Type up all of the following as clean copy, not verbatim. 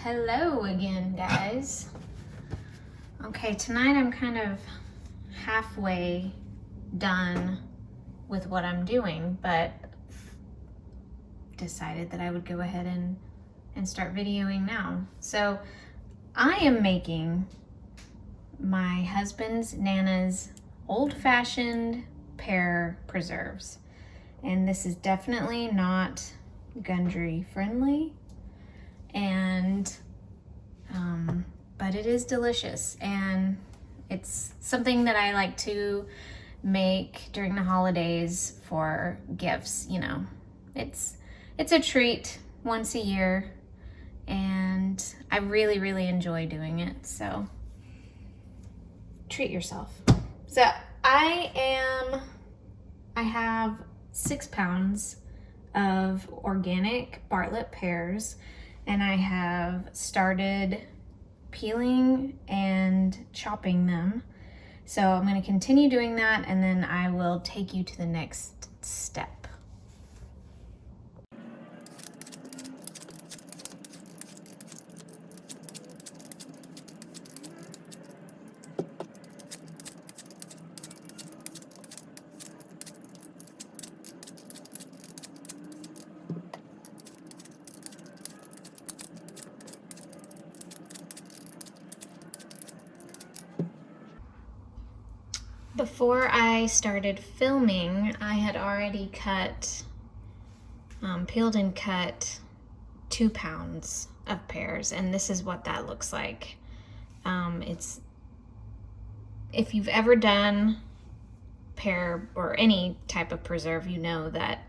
Hello again, guys. Okay, tonight I'm kind of halfway done with what I'm doing, but decided that I would go ahead and start videoing now. So I am making my husband's Nana's old-fashioned pear preserves. And this is definitely not Gundry friendly, and but it is delicious, and it's something that I like to make during the holidays for gifts. You know, it's a treat once a year, and I really enjoy doing it, so treat yourself. So I have 6 pounds of organic Bartlett pears, and I have started peeling and chopping them. So I'm going to continue doing that, and then I will take you to the next step. Before I started filming, I had already peeled and cut 2 pounds of pears, and this is what that looks like. If you've ever done pear or any type of preserve, you know that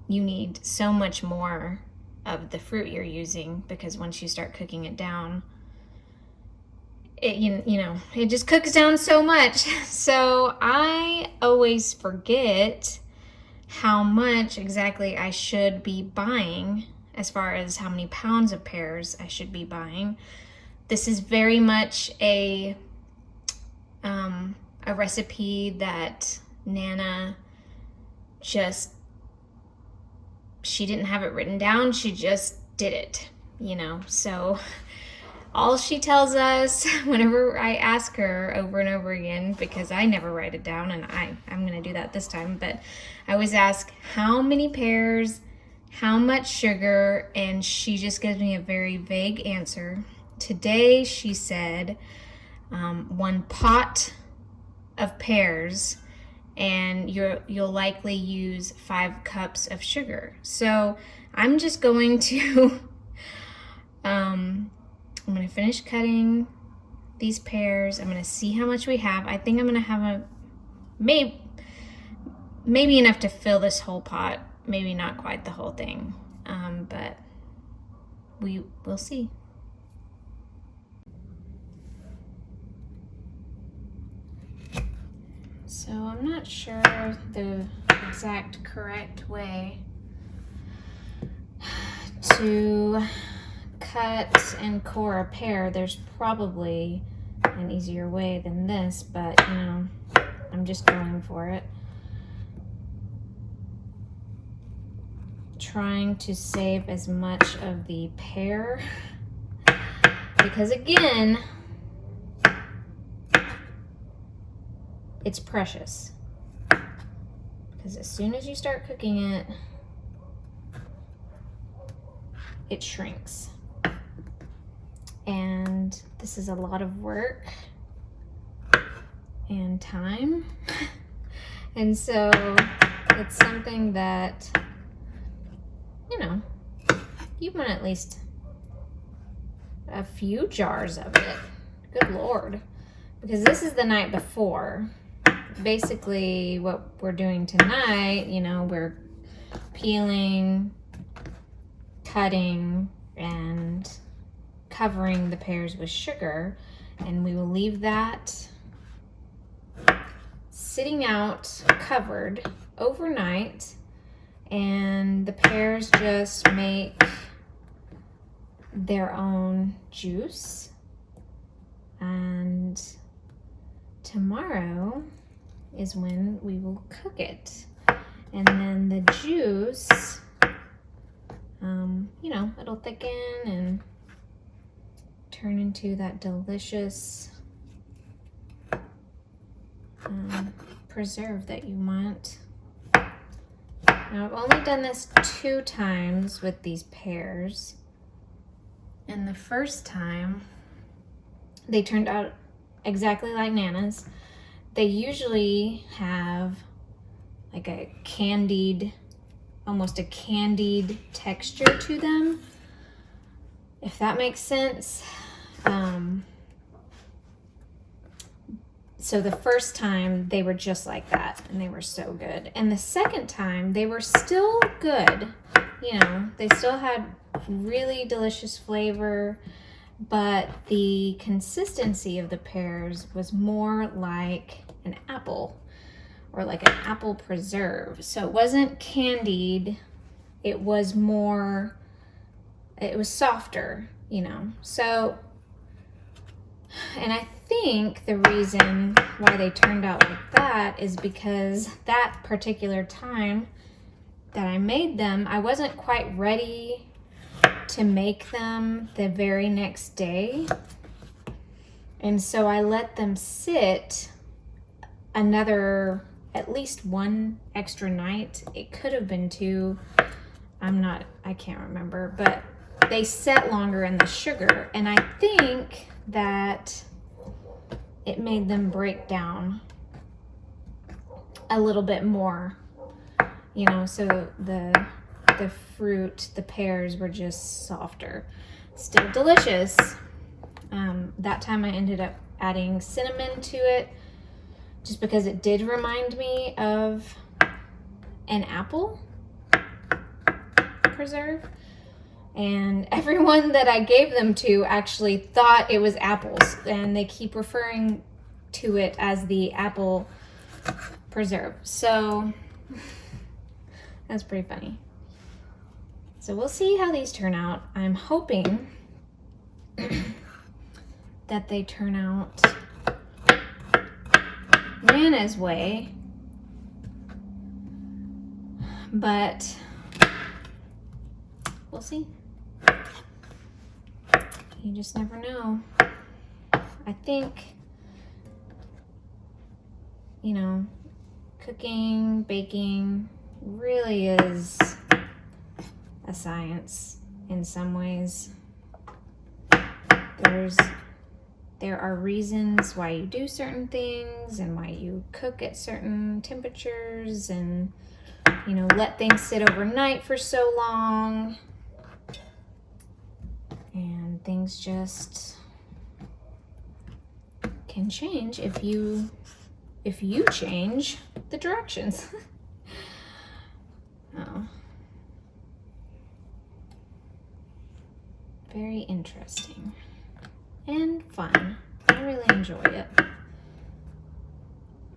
you need so much more of the fruit you're using, because once you start cooking it down, it just cooks down so much. So I always forget how much exactly I should be buying as far as how many pounds of pears I should be buying. This is very much a recipe that Nana she didn't have it written down, she just did it, so all she tells us whenever I ask her over and over again, because I never write it down, and I'm going to do that this time, but I always ask how many pears, how much sugar, and she just gives me a very vague answer. Today she said 1 pot of pears, and you'll likely use 5 cups of sugar. So I'm just going to I'm going to finish cutting these pears. I'm going to see how much we have. I think I'm going to have maybe enough to fill this whole pot. Maybe not quite the whole thing, but we'll see. So I'm not sure the exact correct way to cut and core a pear. There's probably an easier way than this, but I'm just going for it. Trying to save as much of the pear, because again, it's precious. Because as soon as you start cooking it, it shrinks. And this is a lot of work and time. And so it's something that, you want at least a few jars of it. Good Lord. Because this is the night before. Basically what we're doing tonight, we're peeling, cutting, and covering the pears with sugar, and we will leave that sitting out covered overnight, and the pears just make their own juice. And tomorrow is when we will cook it, and then the juice, it'll thicken and turn into that delicious preserve that you want. Now I've only done this 2 times with these pears. And the first time, they turned out exactly like Nana's. They usually have like a candied, almost a candied texture to them, if that makes sense. So the first time they were just like that and they were so good. And the second time they were still good. You know, they still had really delicious flavor, but the consistency of the pears was more like an apple, or like an apple preserve. So it wasn't candied, it was more, it was softer, you know. So, and I think the reason why they turned out like that is because that particular time that I made them, I wasn't quite ready to make them the very next day. And so I let them sit another, at least 1 extra night. It could have been 2. I can't remember, but they set longer in the sugar. And I think that it made them break down a little bit more, you know, so the fruit, the pears were just softer. Still delicious. That time I ended up adding cinnamon to it just because it did remind me of an apple preserve. And everyone that I gave them to actually thought it was apples, and they keep referring to it as the apple preserve. So that's pretty funny. So we'll see how these turn out. I'm hoping that they turn out Nana's way, but we'll see. You just never know. I think, you know, cooking, baking really is a science in some ways. There are reasons why you do certain things and why you cook at certain temperatures and, you know, let things sit overnight for so long. And things just can change if you change the directions. Oh. Very interesting and fun. I really enjoy it.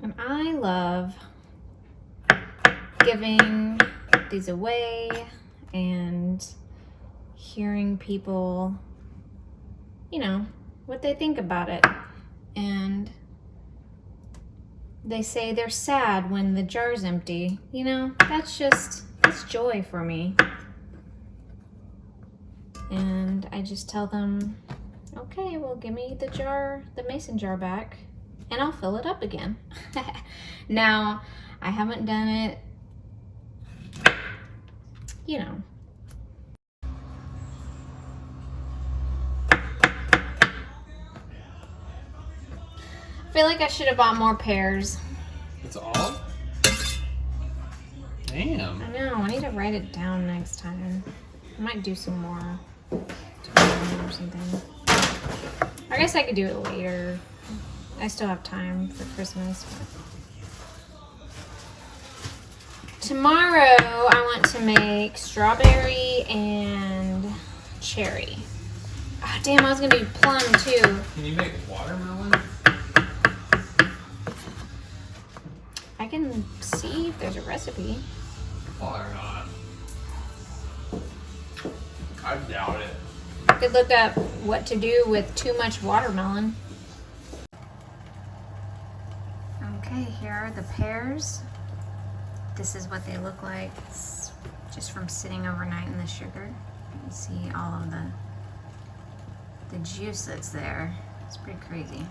And I love giving these away and hearing people, you know, what they think about it. And they say they're sad when the jar's empty. You know, that's joy for me. And I just tell them, okay, well, give me the jar, the mason jar back, and I'll fill it up again. Now, I haven't done it, you know. I feel like I should have bought more pears. That's all? Damn. I know, I need to write it down next time. I might do some more tomorrow or something. I guess I could do it later. I still have time for Christmas. Tomorrow I want to make strawberry and cherry. Oh, damn, I was gonna do plum too. Can you make watermelon? I can see if there's a recipe. Why not? I doubt it. I could look up what to do with too much watermelon. Okay, here are the pears. This is what they look like. It's just from sitting overnight in the sugar. You can see all of the the juice that's there. It's pretty crazy.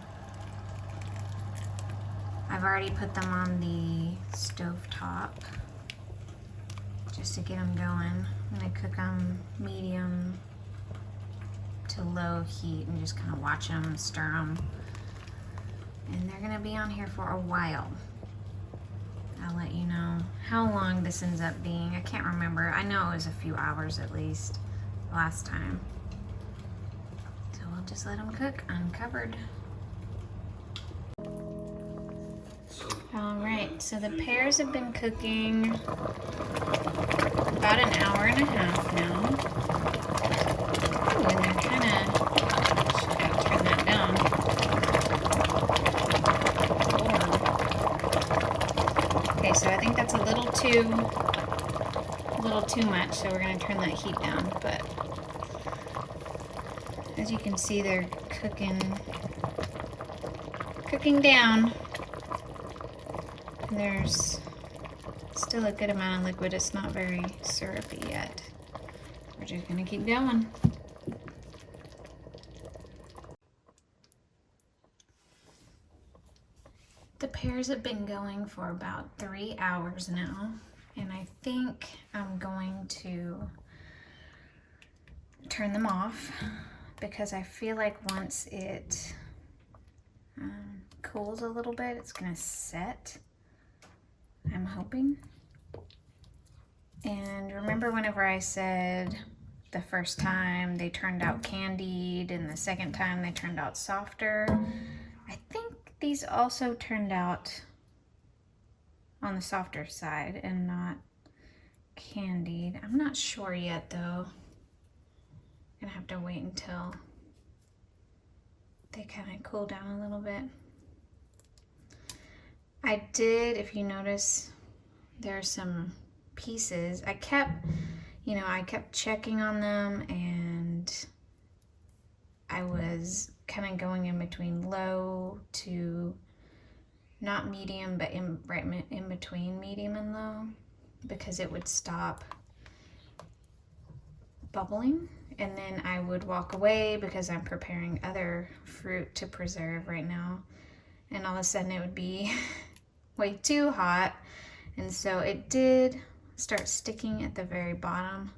I've already put them on the stovetop just to get them going. I'm gonna cook them medium to low heat and just kind of watch them, stir them. And they're gonna be on here for a while. I'll let you know how long this ends up being. I can't remember. I know it was a few hours at least last time. So we'll just let them cook uncovered. All right, so the pears have been cooking about an hour and a half now. Ooh, and they're kind of, gotta turn that down. Lord. Okay, so I think that's a little too much, so we're gonna turn that heat down. But as you can see, they're cooking down. There's still a good amount of liquid. It's not very syrupy yet. We're just gonna keep going. The pears have been going for about 3 hours now, and I think I'm going to turn them off because I feel like once it cools a little bit, it's gonna set. I'm hoping. And remember whenever I said the first time they turned out candied and the second time they turned out softer? I think these also turned out on the softer side and not candied. I'm not sure yet though. Gonna have to wait until they kind of cool down a little bit. I did, if you notice, there are some pieces. I kept checking on them, and I was kind of going in between low to not medium, but right in between medium and low, because it would stop bubbling. And then I would walk away because I'm preparing other fruit to preserve right now. And all of a sudden it would be way too hot, and so it did start sticking at the very bottom,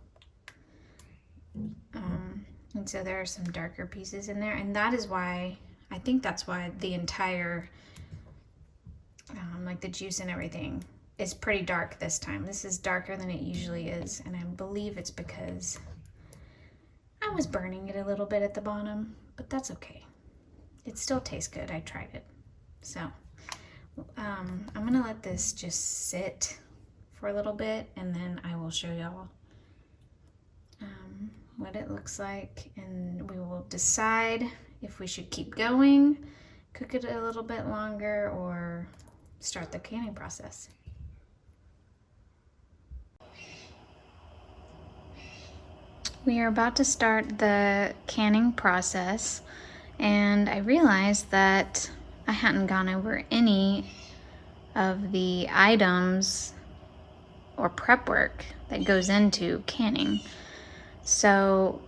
and so there are some darker pieces in there, and that is why, I think that's why the entire like the juice and everything is pretty dark this time. This is darker than it usually is, and I believe it's because I was burning it a little bit at the bottom, but that's okay. It still tastes good. I tried it. So I'm gonna let this just sit for a little bit, and then I will show y'all what it looks like, and we will decide if we should keep going, cook it a little bit longer, or start the canning process. We are about to start the canning process, and I realized that I hadn't gone over any of the items or prep work that goes into canning. So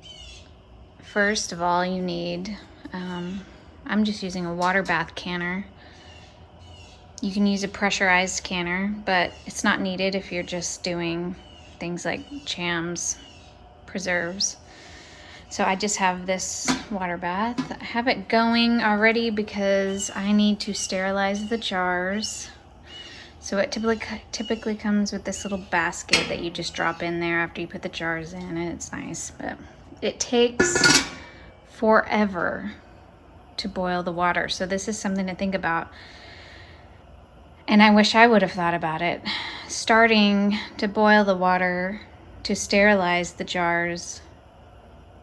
first of all, you need, I'm just using a water bath canner. You can use a pressurized canner, but it's not needed if you're just doing things like jams, preserves. So I just have this water bath. I have it going already because I need to sterilize the jars. So it typically comes with this little basket that you just drop in there after you put the jars in, and it's nice, but it takes forever to boil the water. So this is something to think about. And I wish I would have thought about it. Starting to boil the water to sterilize the jars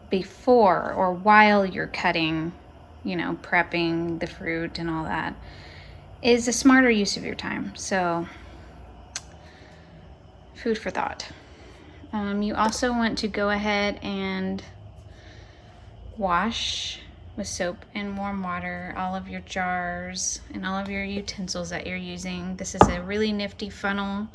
before or while you're cutting, prepping the fruit and all that, is a smarter use of your time. So food for thought. You also want to go ahead and wash with soap and warm water all of your jars and all of your utensils that you're using. This is a really nifty funnel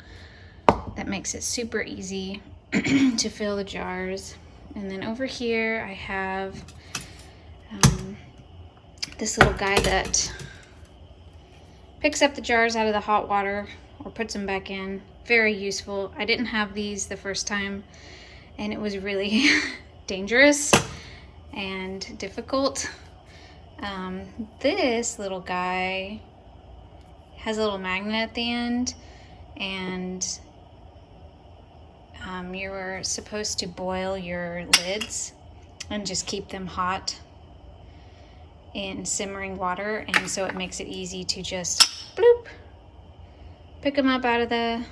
that makes it super easy to fill the jars. And then over here I have this little guy that picks up the jars out of the hot water or puts them back in. Very useful. I didn't have these the first time, and it was really dangerous and difficult. This little guy has a little magnet at the end, and you're supposed to boil your lids and just keep them hot in simmering water, and so it makes it easy to just bloop, pick them up out of the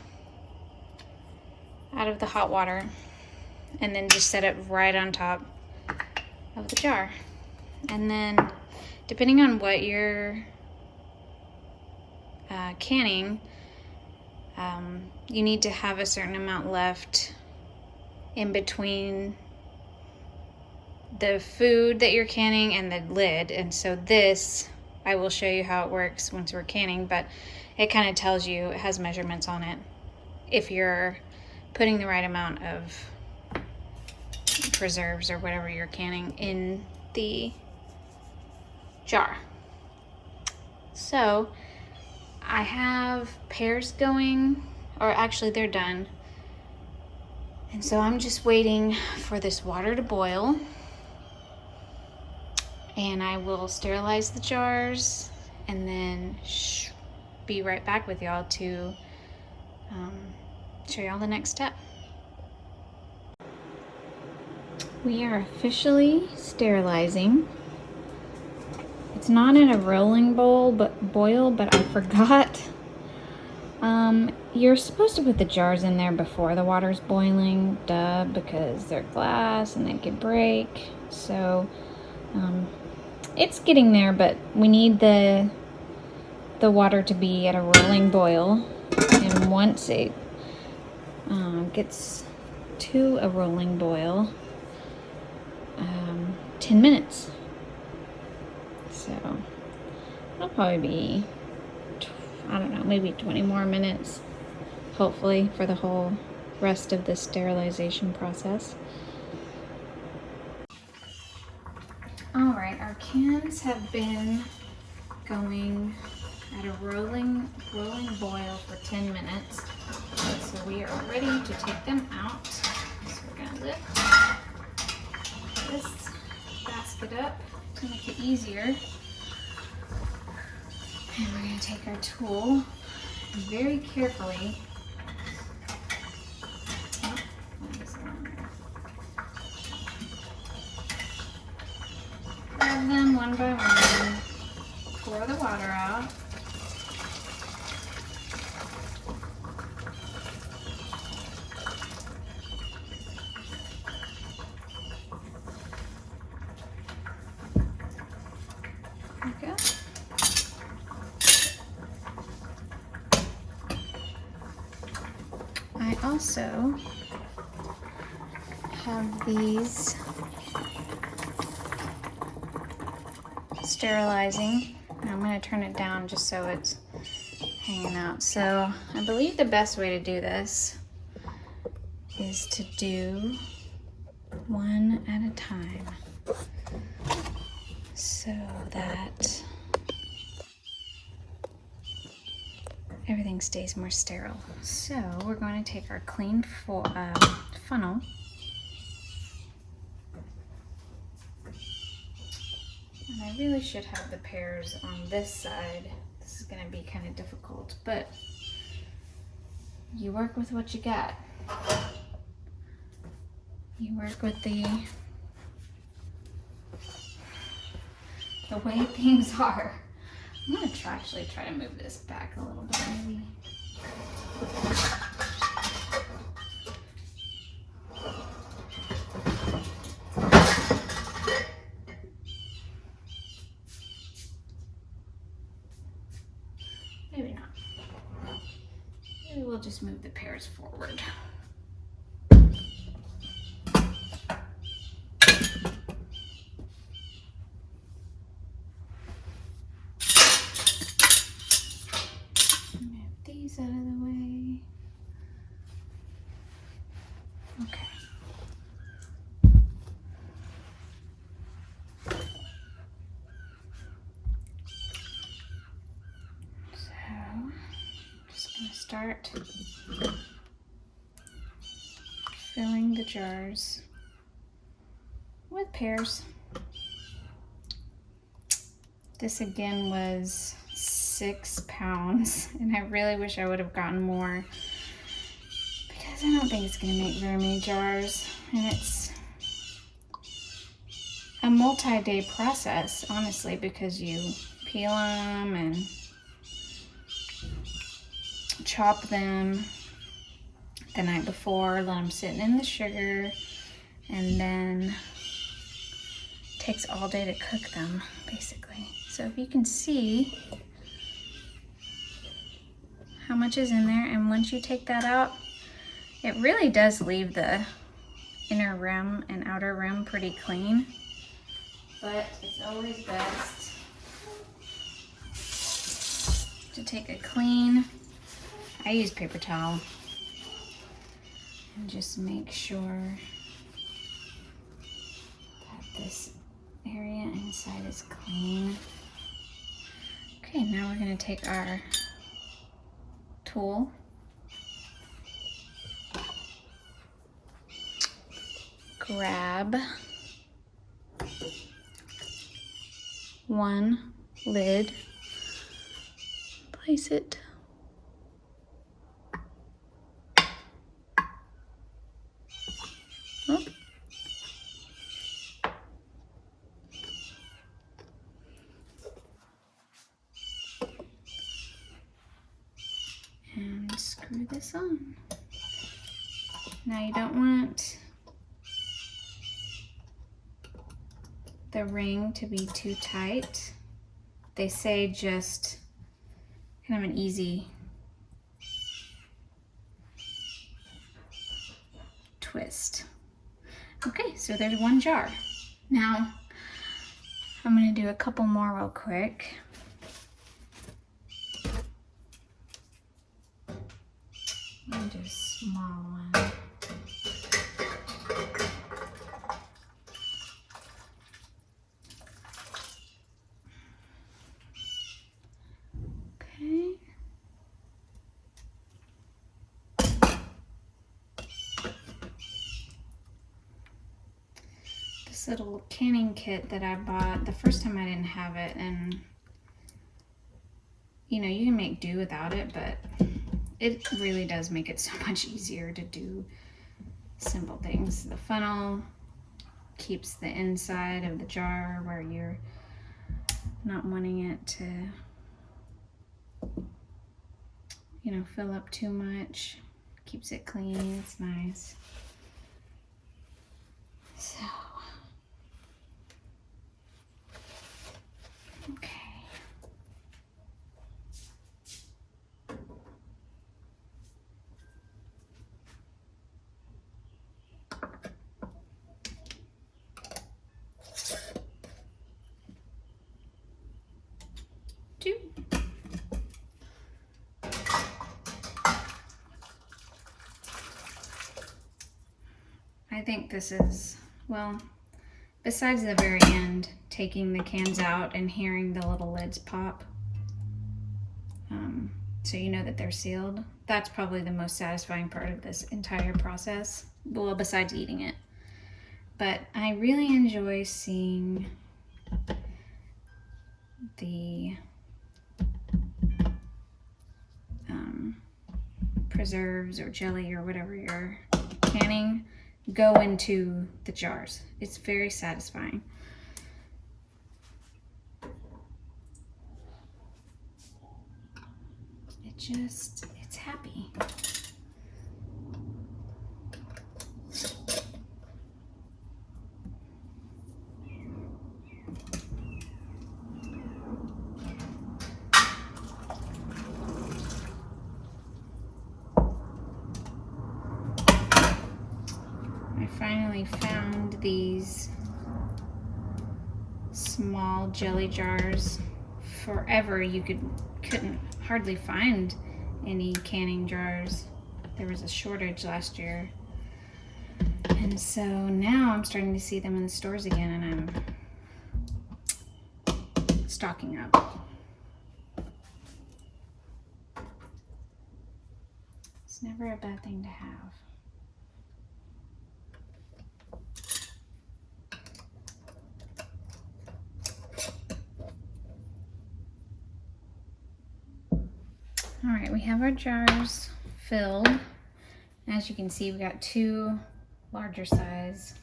hot water, and then just set it right on top of the jar. And then depending on what you're canning, you need to have a certain amount left in between the food that you're canning and the lid. And so this, I will show you how it works once we're canning, but it kind of tells you, it has measurements on it, if you're putting the right amount of preserves or whatever you're canning in the jar. So I have pears going, or actually they're done. And so I'm just waiting for this water to boil, and I will sterilize the jars and then be right back with y'all to show y'all the next step. We are officially sterilizing. It's not in a rolling boil, but I forgot. You're supposed to put the jars in there before the water's boiling, duh, because they're glass and they could break. So it's getting there, but we need the water to be at a rolling boil, and once it gets to a rolling boil, 10 minutes. So it'll probably be, I don't know, maybe 20 more minutes, hopefully, for the whole rest of the sterilization process. All right, our cans have been going at a rolling boil for 10 minutes. So we are ready to take them out. So we're gonna lift this basket up to make it easier. And we're gonna take our tool and very carefully, grab them one by one, pour the water out. There we go. I also have these sterilizing. I'm going to turn it down just so it's hanging out. So I believe the best way to do this is to do one at a time, so that everything stays more sterile. So we're going to take our clean funnel, and I really should have the pears on this side. This is going to be kind of difficult, but you work with what you got. You work with the way things are. I'm going to actually try to move this back a little bit, maybe. Maybe not. Maybe we'll just move the pears forward. Out of the way. Okay. gonna start filling the jars with pears. This again was 6 pounds, and I really wish I would have gotten more because I don't think it's gonna make very many jars, and it's a multi-day process, honestly, because you peel them and chop them the night before, let them sit in the sugar, and then it takes all day to cook them, basically. So if you can see how much is in there, and once you take that out, it really does leave the inner rim and outer rim pretty clean, but it's always best to take a clean, I use paper towel, and just make sure that this area inside is clean. Okay, now we're gonna take our tool, grab one lid, place it and screw this on. Now you don't want the ring to be too tight. They say just kind of an easy twist. Okay, so there's one jar. Now I'm gonna do a couple more real quick. I'll do a small one. Okay. This little canning kit that I bought, the first time I didn't have it, and you know, you can make do without it, but it really does make it so much easier to do simple things. The funnel keeps the inside of the jar where you're not wanting it to, you know, fill up too much. Keeps it clean, it's nice. So, okay. I think this is, well, besides the very end, taking the cans out and hearing the little lids pop, so you know that they're sealed, that's probably the most satisfying part of this entire process, well, besides eating it. But I really enjoy seeing the preserves or jelly or whatever you're canning go into the jars. It's very satisfying. It's happy. I finally found these small jelly jars. Forever you couldn't hardly find any canning jars. There was a shortage last year. And so now I'm starting to see them in the stores again, and I'm stocking up. It's never a bad thing to have. All right, we have our jars filled. As you can see, we got 2 larger size.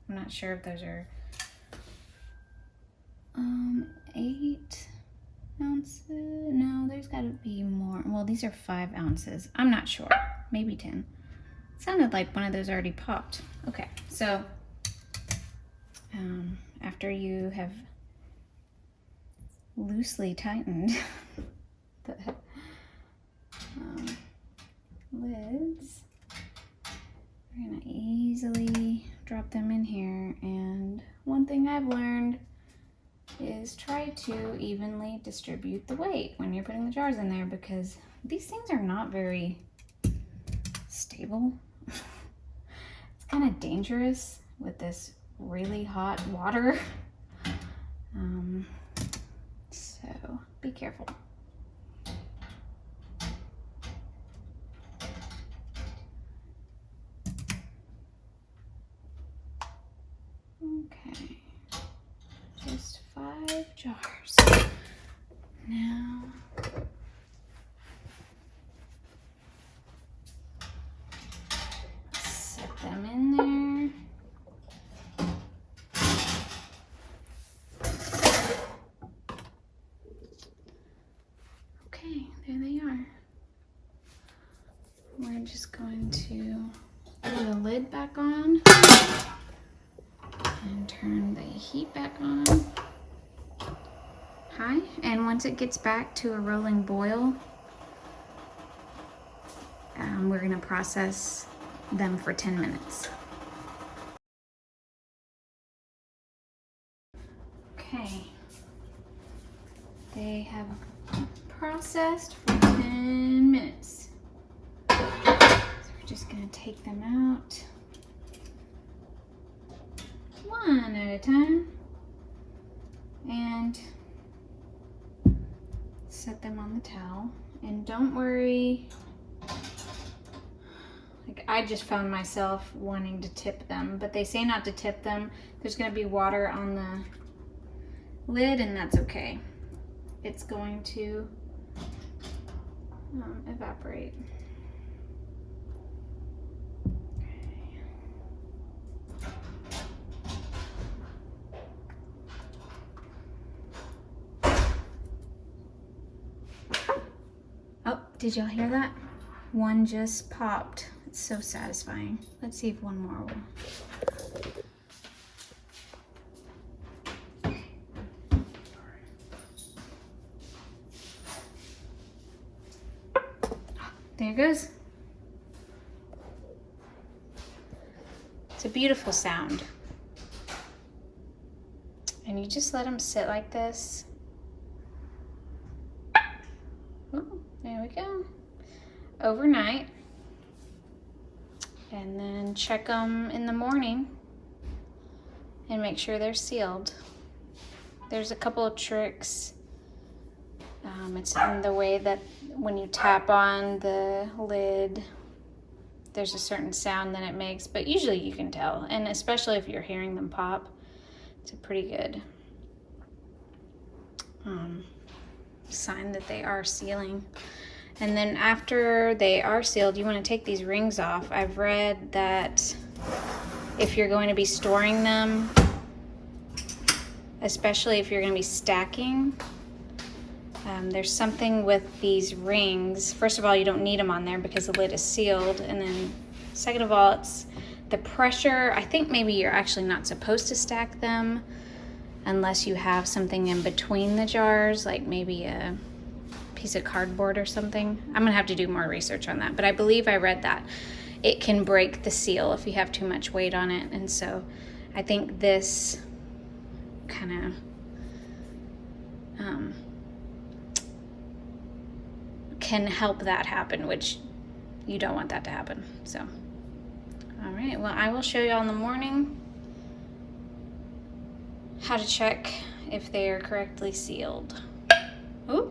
I'm not sure if those are 8 ounces. No, there's got to be more. Well, these are 5 ounces. I'm not sure. Maybe 10. Sounded like one of those already popped. Okay, so after you have loosely tightened the lids, we're gonna easily drop them in here. And one thing I've learned is try to evenly distribute the weight when you're putting the jars in there, because these things are not very stable. It's kind of dangerous with this really hot water. So be careful. Okay, just 5 jars. Now, set them in there. Okay, there they are. We're just going to put the lid back on and turn the heat back on high. And once it gets back to a rolling boil, we're gonna process them for 10 minutes. Okay, they have processed for 10 minutes. So we're just gonna take them out one at a time and set them on the towel. And don't worry, like I just found myself wanting to tip them, but they say not to tip them. There's going to be water on the lid, and that's okay. It's going to evaporate. Oh, did y'all hear that? One just popped. It's so satisfying. Let's see if one more will. There it goes. It's a beautiful sound. And you just let them sit like this. Oh, there we go. Overnight. And then check them in the morning and make sure they're sealed. There's a couple of tricks. It's in the way that when you tap on the lid, there's a certain sound that it makes, but usually you can tell. And especially if you're hearing them pop, it's a pretty good sign that they are sealing. And then after they are sealed, you want to take these rings off. I've read that if you're going to be storing them, especially if you're going to be stacking, there's something with these rings. First of all, you don't need them on there because the lid is sealed. And then second of all, it's the pressure. I think maybe you're actually not supposed to stack them unless you have something in between the jars, like maybe a piece of cardboard or something. I'm gonna have to do more research on that, but I believe I read that it can break the seal if you have too much weight on it. And so I think this kind of can help that happen, which you don't want that to happen. So, all right, well, I will show you all in the morning how to check if they are correctly sealed. Ooh.